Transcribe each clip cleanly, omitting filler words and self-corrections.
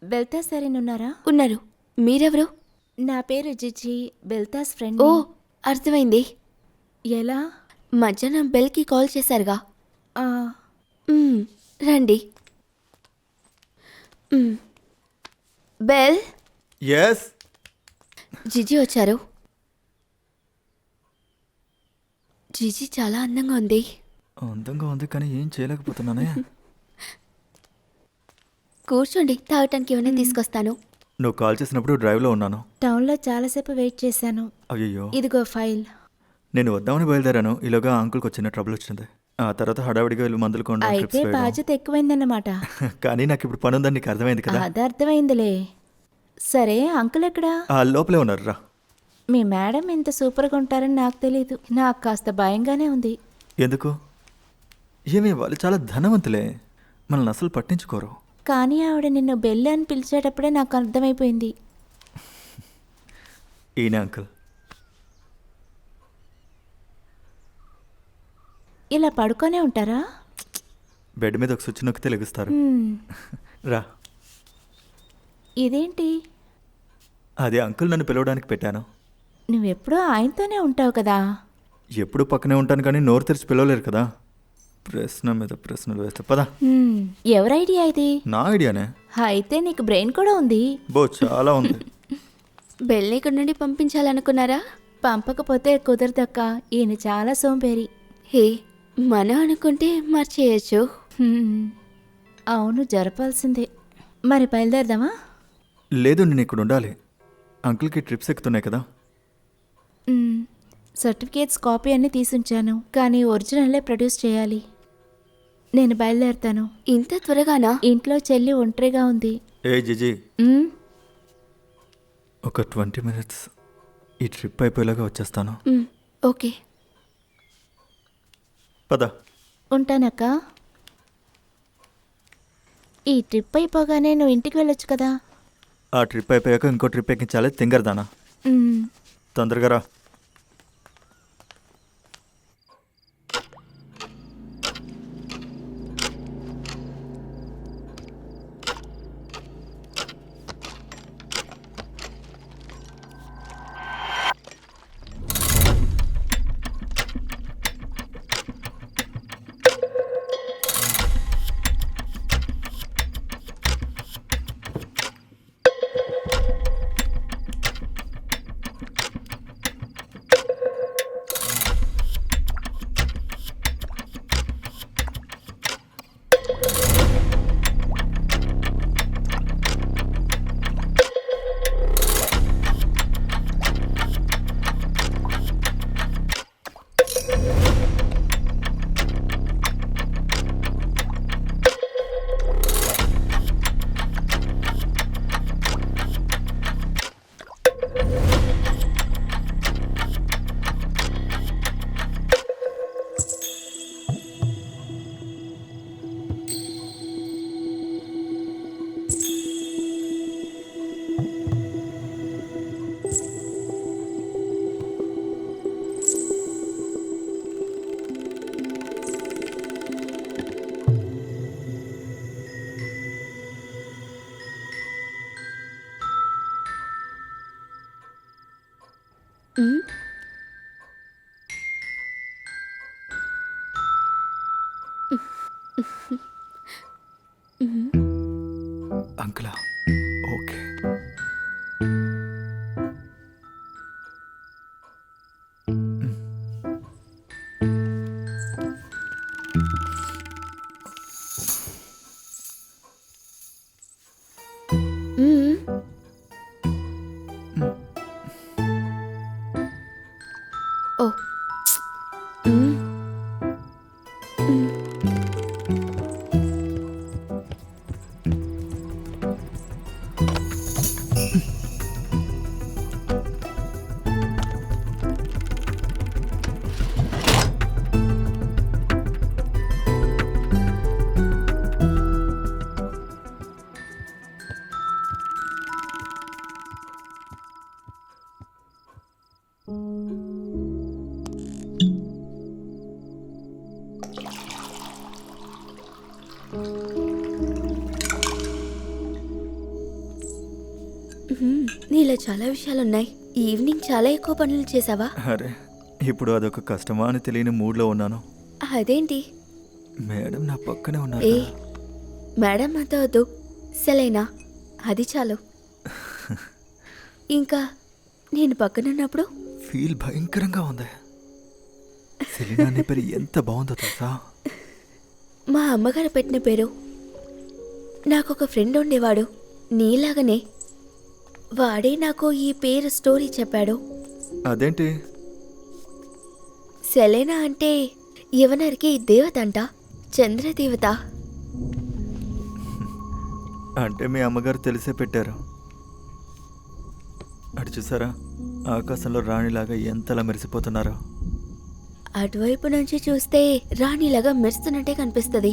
బెల్తా సరేన్ ఉన్నారా? ఉన్నారు. మీరెవరు? నా పేరు జిజి, బెల్తాస్ ఫ్రెండ్. ఓ, అర్థమైంది. ఎలా? మధ్యాహ్నం బెల్కి కాల్ చేశారుగా. ఆ, రండి. Bell, yes. జిజి వచ్చారు. జిజి చాలా అందంగా ఉంది. అందంగా ఉంది కానీ ఏం చేయలేకపోతున్నానే. కూర్చోండి, తాగటానికి ఏమైనా తీసుకొస్తాను. నువ్వు కాల్ చేసినప్పుడు డ్రైవ్లో ఉన్నాను. టౌన్లో చాలాసేపు వెయిట్ చేశాను. అయ్యో, ఇదిగో ఫైల్. నేను వద్దామని బయలుదేరాను. ఈలోగా అంకుల్కి వచ్చిన ట్రబుల్ వచ్చింది. ఆ తర్వాత హడావిడిగా వెళ్ళి మందులు కొనడం, అయితే ట్రిప్స్ వేయడం. బాధ్యత ఎక్కువైందన్నమాట. కానీ నాకు ఇప్పుడు పని ఉందని నీకు అర్థమైంది కదా. అది అర్థమైందిలే. సరే, అంకుల్ ఎక్కడా? ఆ లోపలే ఉన్నారు, రా. మీ మేడం ఇంత సూపర్గా ఉంటారని నాకు తెలీదు. నాకు కాస్త భయంగానే ఉంది. ఎందుకు? ఏమీ, వాళ్ళు చాలా ధనవంతులే, మనల్ని అసలు పట్టించుకోరు. కానీ ఆవిడ నిన్ను బెల్లి అని పిలిచేటప్పుడే నాకు అర్థమైపోయింది. ఈయన అంకుల్. ఇలా పడుకొనే ఉంటారా? బెడ్ మీద ఒక స్విచ్ నొక్కితే లెగుస్తారు. రా. ఇదేంటి? అదే అంకుల్ నన్ను పిలవడానికి పెట్టాను. నువ్వెప్పుడూ ఆయనతోనే ఉంటావు కదా. ఎప్పుడు పక్కనే ఉంటాను కానీ నోరు తెరిచి పిలవలేరు కదా. ప్రశ్న మీద ప్రశ్నలు వేస్తే పదా. ఎవరి ఐడియా ఇది? నా ఐడియానే. అయితే నీకు బ్రెయిన్ కూడా ఉంది. చాలా ఉంది. బెల్ని ఇక్కడి నుండి పంపించాలనుకున్నారా? పంపకపోతే కుదరదక్క. ఈయన చాలా సోంబేరి. హే, మనం అనుకుంటే మర్చేయచ్చు. అవును, జరపాల్సిందే. మరి బయలుదేరదామా? లేదు, నేను ఇక్కడ ఉండాలి. అంకుల్కి ట్రిప్స్ ఎక్కుతున్నాయి కదా. సర్టిఫికేట్స్ కాపీ అన్నీ తీసుంచాను, కానీ ఒరిజినల్లే ప్రొడ్యూస్ చేయాలి. నేను బయలుదేరుతాను. ఇంత త్వరగానా? ఇంట్లో చెల్లి ఒంటరిగా ఉంది. ఏ జిజి, మ్, ఒక 20 minutes ఈ ట్రిప్ అయిపోయేలాగా వచ్చేస్తాను. ఓకే. పద. ఉంటానక్క. ఈ ట్రిప్ అయిపోగానే నువ్వు ఇంటికి వెళ్ళొచ్చు కదా. ఆ ట్రిప్ అయిపోయాక ఇంకో ట్రిప్ ఎక్కించాలి. తింగరదానా, మ్, తొందరగా రా. అంకులా, ఓకే. ఓ, నీలో చాలా విషయాలున్నాయి. ఈవినింగ్ చాలా ఎక్కువ పనులు చేసావా? అరే ఇప్పుడు అదొక కష్టమా అని తెలియని మూడ్లో ఉన్నాను. అదేంటి? మేడం నా పక్కనే ఉన్నారు ఏ కదా. మేడం అంత వద్దు, సెలైనా అది చాలు. ఇంకా నేను పక్కనున్నప్పుడు ఫీల్ భయంకరంగా ఉంది. సెలీనా అనే పేరు ఎంత బాగుందో తెలుసా? మా అమ్మగారు పెట్టిన పేరు. నాకొక ఫ్రెండ్ ఉండేవాడు నీలాగనే. వాడే నాకు ఈ పేరు స్టోరీ చెప్పాడు. అదేంటి? సెలెనా అంటే యవనరికి దేవత అంట, చంద్రదేవత. అంటే మీ అమ్మగారు తెలిసే పెట్టారు. అటు చూసారా, ఆకాశంలో రాణిలాగా ఎంతలా మెరిసిపోతున్నారో. అటువైపు నుంచి చూస్తే రాణిలాగా మెరుస్తున్నట్టే కనిపిస్తుంది.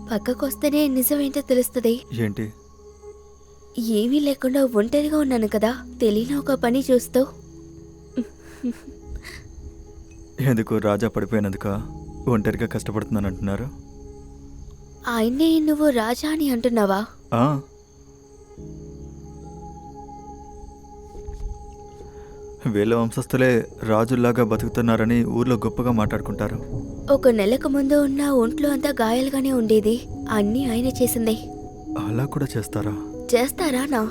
పక్కకొస్తేనే నిజమేంటో తెలుస్తుంది. ఏంటి? ఏమీ లేకుండా ఒంటరిగా ఉన్నాను కదా, తెలియని ఒక పని చూస్తూ. ఎందుకు రాజా పడిపోయినందుక ఒంటరిగా కష్టపడుతున్నాను అంటున్నారు? ఆయన్నే నువ్వు రాజా అని అంటున్నావా? ఆ, వీళ్ళ వంశస్థులే రాజుల్లాగా బతుకుతున్నారని ఊర్లో గొప్పగా మాట్లాడుకుంటారు. ఒక నెలకు ముందు ఉన్న ఒంట్లో అంతా గాయాలుగానే ఉండేది. అన్నీ ఆయన చేసిందే. అలా కూడా చేస్తారా? చేస్తారా నా?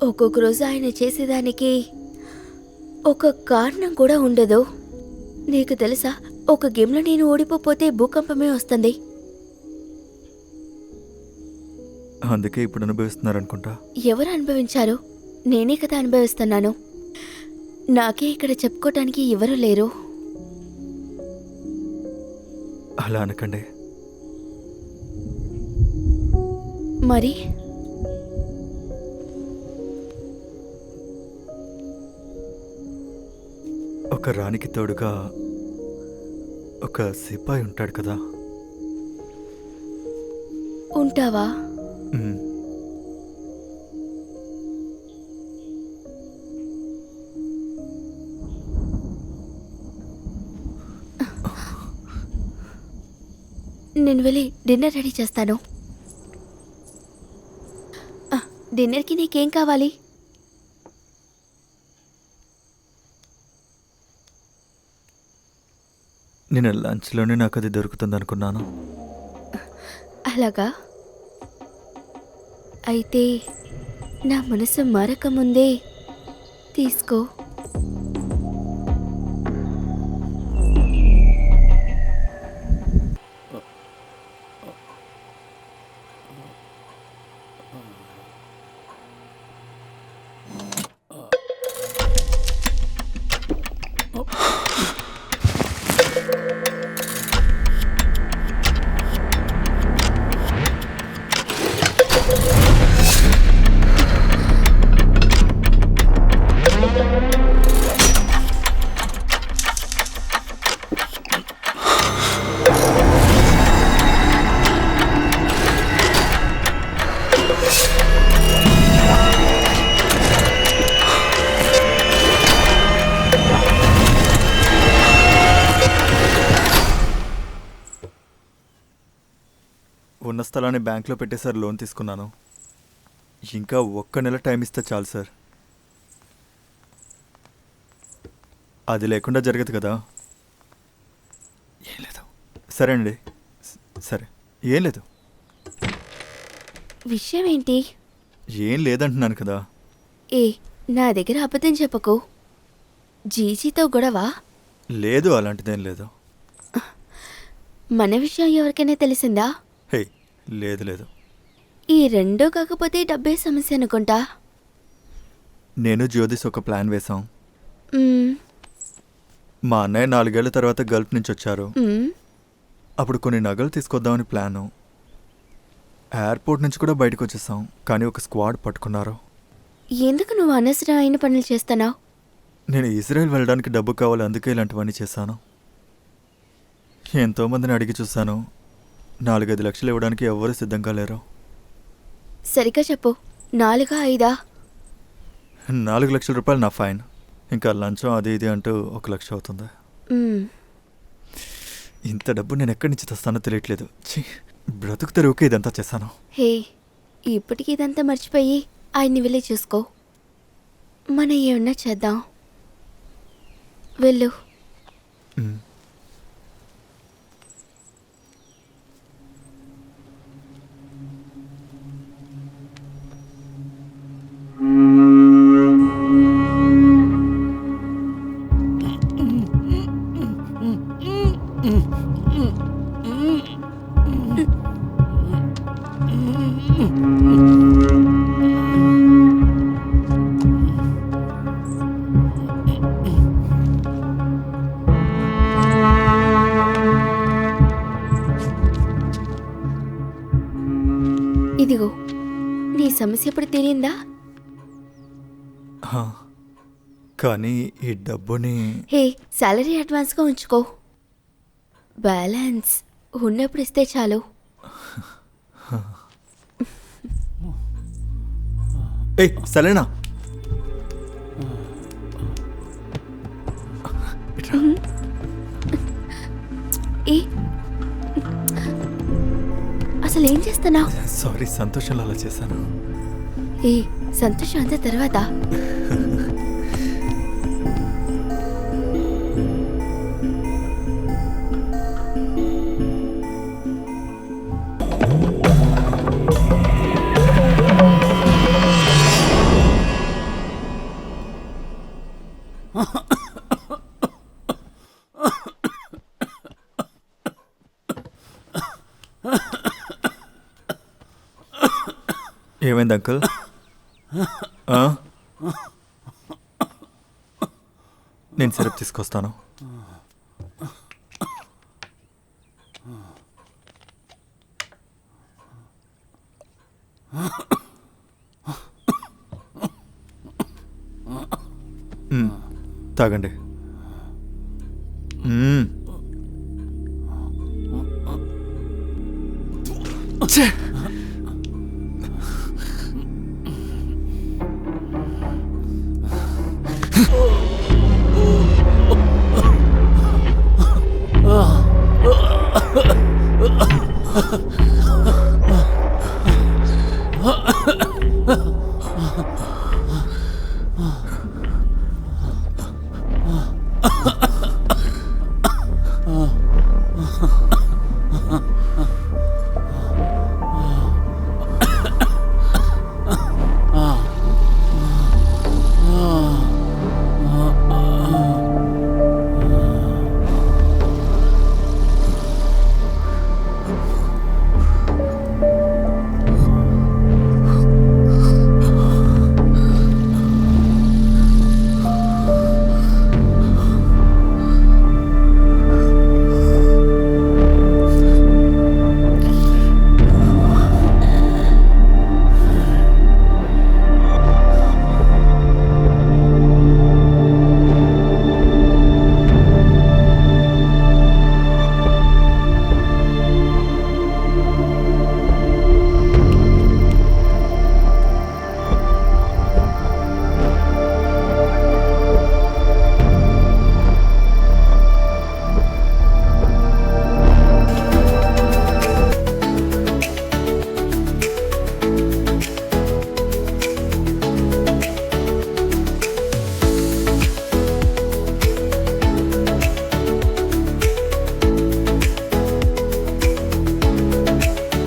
ఒక్కొక్క రోజు ఆయన చేసేదానికి ఒక కారణం కూడా ఉండదు. నీకు తెలుసా, ఒక గేమ్లో నేను ఓడిపోతే భూకంపమే వస్తుంది. అందుకే ఇప్పుడు అనుభవిస్తున్నారనుకుంటా. ఎవరు అనుభవించారు? నేనే కదా అనుభవిస్తున్నాను. నాకే ఇక్కడ చెప్పుకోవటానికి ఎవరు లేరు. అలా అనకండి. మరి ఒక రాణికి తోడుగా ఒక సిపాయి ఉంటాడు కదా. ఉంటావా? ఉమ్. నేను వెళ్ళి డిన్నర్ రెడీ చేస్తాను. డిన్నర్కి నీకేం కావాలి? నేను లంచ్లోనే నాకు అది దొరుకుతుంది అనుకున్నాను. అలాగా? అయితే నా మనసు మారకముందే తీసుకో. ఉన్న స్థలాన్ని బ్యాంక్లో పెట్టేసారి లోన్ తీసుకున్నాను. ఇంకా ఒక్క నెల టైం ఇస్తే చాలు సార్. అది లేకుండా జరగదు కదా. ఏం లేదు. సరే అండి, సరే. ఏం లేదు. విషయం ఏంటి? ఏం లేదంటున్నాను కదా. ఏ నా దగ్గర అబద్ధం చెప్పకు. జీజీతో గొడవ? లేదు, అలాంటిదేం లేదు. మన విషయం ఎవరికైనా తెలిసిందా? హే, లేదు లేదు. ఈ రెండో కాకపోతే డబ్బే సమస్య అనుకుంటా. నేను జ్యోతిష్ ఒక ప్లాన్ వేశాం. మ్మ్, మా అన్నయ్య 4 ఏళ్ల తర్వాత గల్ఫ్ నుంచి వచ్చారు. మ్మ్. అప్పుడు కొన్ని నగలు తీసుకొద్దామని ప్లాను. ఎయిర్పోర్ట్ నుంచి కూడా బయటకు వచ్చేసాం, కానీ ఒక స్క్వాడ్ పట్టుకున్నారు. ఎందుకు నువ్వు అనవసరమైన పనులు చేస్తున్నావు? నేను ఇజ్రాయెల్ వెళ్ళడానికి డబ్బు కావాలి, అందుకే ఇలాంటివన్నీ చేశాను. ఎంతోమందిని అడిగి చూశాను. 4-5 లక్షలు ఇవ్వడానికి ఎవ్వరూ సిద్ధంగా లేరు. సరిగ్గా చెప్పు, 4 5? 4 లక్షల రూపాయలు నా ఫైన్. ఇంకా లంచం అది ఇది అంటూ 1 లక్ష అవుతుంది. మ్మ్. ఇంత డబ్బు నేను ఎక్కడి నుంచి తెస్తానో తెలియట్లేదు. ఛీ, బ్రతుకు తెరువుకే ఇదంతా చేశాను. హే, ఇప్పటికి ఇదంతా మర్చిపోయి ఆయన్ని వెళ్ళి చూసుకో. మనం ఏమన్నా చేద్దాం. వెళ్ళు. మ్. ఇదిగో, నీ సమస్య ఇప్పుడు తీరిందా? హా. కానీ ఈ డబ్బుని హే, సాలరీ అడ్వాన్స్గా ఉంచుకో. బ్యాలెన్స్ ఉన్నప్పుడు ఇస్తే చాలు. ఏయ్ సరేనా ఇట్రా. ఏ అసలు ఏం చేస్తున్నావు? సారీ, సంతోషంలో అలా చేశాను. ఏ సంతోషం అంత తర్వాత. ఏమైంది అంకుల్? ఆ? నేను సిరప్ తీసుకొస్తాను. తాగండి. ఛే!